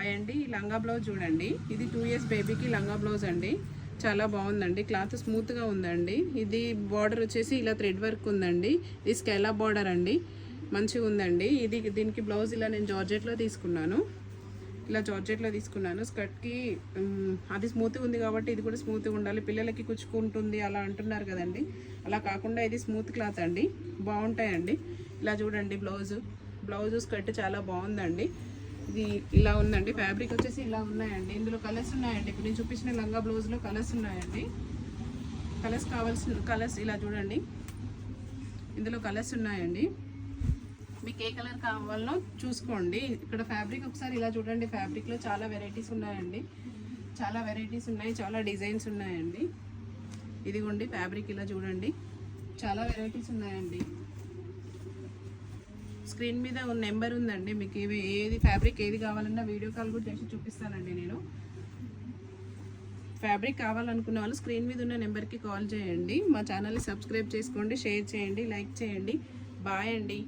Hi అండి. ఈ లంగా బ్లౌజ్ చూడండి. ఇది 2 ఇయర్స్ బేబీకి లంగా బ్లౌజ్ అండి. చాలా బాగుందండి. క్లాత్ స్మూత్గా ఉందండి. ఇది బార్డర్ వచ్చేసి ఇలా థ్రెడ్ వర్క్ ఉందండి. ఇది స్కెలా బార్డర్ అండి. మంచిగా ఉందండి. దీనికి బ్లౌజ్ ఇలా నేను జార్జెట్లో తీసుకున్నాను. ఇలా జార్జెట్లో తీసుకున్నాను. స్కర్ట్కి అది స్మూత్గా ఉంది కాబట్టి ఇది కూడా స్మూత్గా ఉండాలి. పిల్లలకి కుచ్చుకుంటుంది అలా అంటున్నారు కదండి. అలా కాకుండా ఇది స్మూత్ క్లాత్ అండి. బాగుంటాయండి. ఇలా చూడండి బ్లౌజ్ స్కర్ట్ చాలా బాగుందండి. ఇది ఇలా ఉందండి. ఫ్యాబ్రిక్ వచ్చేసి ఇలా ఉన్నాయండి. ఇందులో కలర్స్ ఉన్నాయండి. ఇప్పుడు నేను చూపించిన లంగా బ్లౌజ్లో కలర్స్ ఉన్నాయండి. కలర్స్ ఇలా చూడండి. ఇందులో కలర్స్ ఉన్నాయండి. మీకు ఏ కలర్ కావాలో చూసుకోండి. ఇక్కడ ఫ్యాబ్రిక్ ఒకసారి ఇలా చూడండి. ఫ్యాబ్రిక్లో చాలా వెరైటీస్ ఉన్నాయండి. చాలా డిజైన్స్ ఉన్నాయండి. ఇదిగోండి ఫ్యాబ్రిక్ ఇలా చూడండి. చాలా వెరైటీస్ ఉన్నాయండి. స్క్రీన్ మీద ఉన్న నెంబర్ ఉందండి. మీకు ఏది ఫ్యాబ్రిక్ ఏది కావాలన్నా వీడియో కాల్ కూడా చేసి చూపిస్తానండి. నేను ఫ్యాబ్రిక్ కావాలనుకున్న వాళ్ళు స్క్రీన్ మీద ఉన్న నెంబర్కి కాల్ చేయండి. మా ఛానల్ని సబ్స్క్రైబ్ చేసుకోండి, షేర్ చేయండి, లైక్ చేయండి. బాయ్ అండి.